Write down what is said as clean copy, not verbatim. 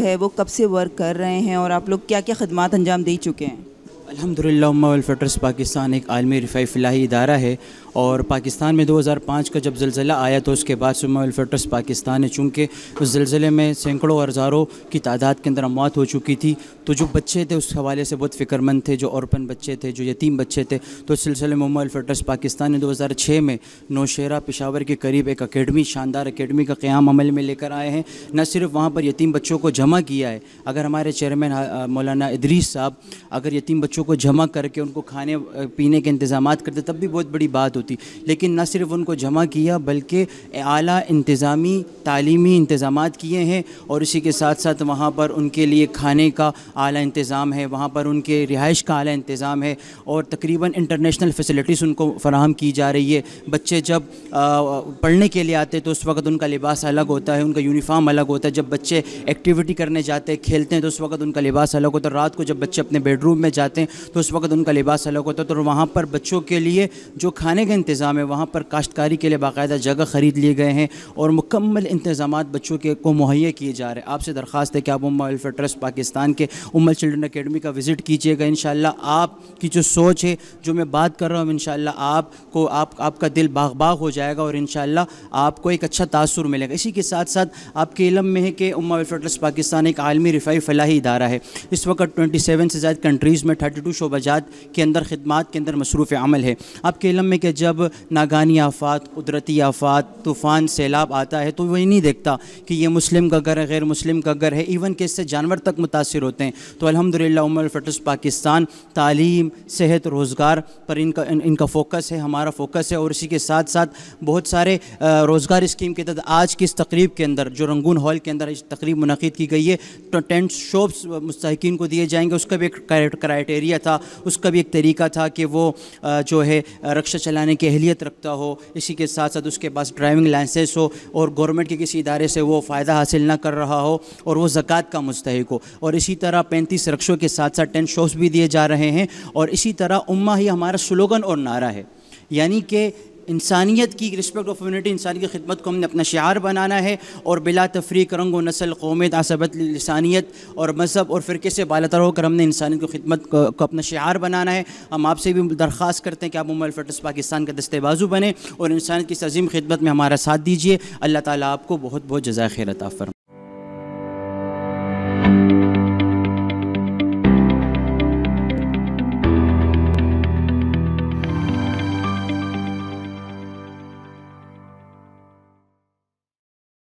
ہے وہ کب سے ورک کر رہے ہیں اور آپ لوگ کیا کیا خدمات انجام دے چکے ہیں؟ الحمدللہ امہ ویلفیئر ٹرسٹ پاکستان ایک عالمی رفاہی فلاحی ادارہ ہے، اور پاکستان میں 2005 کا جب زلزلہ آیا تو اس کے بعد سے امہ ویلفیئر ٹرسٹ پاکستان نے، چونکہ اس زلزلے میں سینکڑوں اور ہزاروں کی تعداد کے اندر اموات ہو چکی تھی، تو جو بچے تھے اس حوالے سے بہت فکر مند تھے، جو اورپن بچے تھے، جو یتیم بچے تھے، تو اس سلسلے میں امہ ویلفیئر ٹرسٹ پاکستان نے 2006 میں نوشہرہ پشاور کے قریب ایک اکیڈمی، شاندار اکیڈمی کا قیام عمل میں لے کر آئے ہیں۔ نہ صرف وہاں پر یتیم بچوں کو جمع کیا ہے، اگر ہمارے چیئرمین مولانا ادریس صاحب اگر یتیم بچوں کو جمع کر کے ان کو کھانے پینے کے انتظامات کرتے تب بھی بہت بڑی بات ہوتی، لیکن نہ صرف ان کو جمع کیا بلکہ اعلیٰ انتظامی تعلیمی انتظامات کیے ہیں، اور اسی کے ساتھ ساتھ وہاں پر ان کے لیے کھانے کا اعلیٰ انتظام ہے، وہاں پر ان کے رہائش کا اعلیٰ انتظام ہے، اور تقریباً انٹرنیشنل فیسلٹیز ان کو فراہم کی جا رہی ہے۔ بچے جب پڑھنے کے لیے آتے تو اس وقت ان کا لباس الگ ہوتا ہے، ان کا یونیفارم الگ ہوتا ہے، جب بچے ایکٹیویٹی کرنے جاتے ہیں، کھیلتے ہیں تو اس وقت ان کا لباس الگ ہوتا ہے، رات کو جب بچے اپنے بیڈ روم میں جاتے ہیں تو اس وقت ان کا لباس الگ ہوتا ہے۔ تو وہاں پر بچوں کے لیے جو کھانے کا انتظام ہے، وہاں پر کاشتکاری کے لیے باقاعدہ جگہ خرید لیے گئے ہیں، اور مکمل انتظامات بچوں کے کو مہیا کیے جا رہے ہیں۔ آپ سے درخواست ہے کہ آپ امہ ویلفیئر ٹرسٹ پاکستان کے چلڈرن اکیڈمی کا وزٹ کیجیے گا۔ انشاءاللہ آپ کی جو سوچ ہے، جو میں بات کر رہا ہوں، انشاءاللہ آپ کا دل باغ باغ ہو جائے گا، اور انشاءاللہ آپ کو ایک اچھا تاثر ملے گا۔ اسی کے ساتھ ساتھ آپ کے علم میں ہے کہ امہ ویلفیئر ٹرسٹ پاکستان ایک عالمی رفاہی فلاحی ادارہ ہے۔ اس وقت 27 سے زائد کنٹریز میں 32 شعبہ جات کے اندر خدمات کے اندر مصروف عمل ہے۔ آپ کے علم میں کہ جب ناگہانی آفات، قدرتی آفات، طوفان، سیلاب آتا ہے تو وہ یہ نہیں دیکھتا کہ یہ مسلم کا گھر ہے، غیر مسلم کا گھر ہے، ایون کہ اس سے جانور تک متاثر ہوتے ہیں۔ تو الحمدللہ امہ ویلفیئر ٹرسٹ پاکستان تعلیم، صحت، روزگار پر ان کا فوکس ہے، ہمارا فوکس ہے، اور اسی کے ساتھ ساتھ بہت سارے روزگار اسکیم کے تحت آج کی اس تقریب کے اندر جو رنگون ہال کے اندر تقریب منعقد کی گئی ہے، تو ٹینٹ شاپس مستحقین کو دیے جائیں گے۔ اس کا بھی ایک کرائٹیریا تھا، اس کا بھی ایک طریقہ تھا کہ وہ جو ہے رکشہ چلانے کی اہلیت رکھتا ہو، اسی کے ساتھ ساتھ اس کے پاس ڈرائیونگ لائسنس ہو، اور گورنمنٹ کے کسی ادارے سے وہ فائدہ حاصل نہ کر رہا ہو، اور وہ زکوٰۃ کا مستحق ہو۔ اور اسی طرح 35 رکشوں کے ساتھ ساتھ 10 شوز بھی دیے جا رہے ہیں، اور اسی طرح امہ ہی ہمارا سلوگن اور نعرہ ہے، یعنی کہ انسانیت کی رسپیکٹ آف ہیومنٹی، انسانیت کی خدمت کو ہم نے اپنا شعار بنانا ہے، اور بلا تفریق رنگ و نسل، قومیت، عصبت، لسانیت اور مذہب اور فرقے سے بالاتر ہو کر ہم نے انسانیت کی خدمت کو اپنا شعار بنانا ہے۔ ہم آپ سے بھی درخواست کرتے ہیں کہ آپ امہ ویلفیئر ٹرسٹ پاکستان کا دستے بازو بنیں اور انسانیت کی عظیم خدمت میں ہمارا ساتھ دیجیے۔ اللہ تعالیٰ آپ کو بہت بہت جزائے خیر عطا فرمائے۔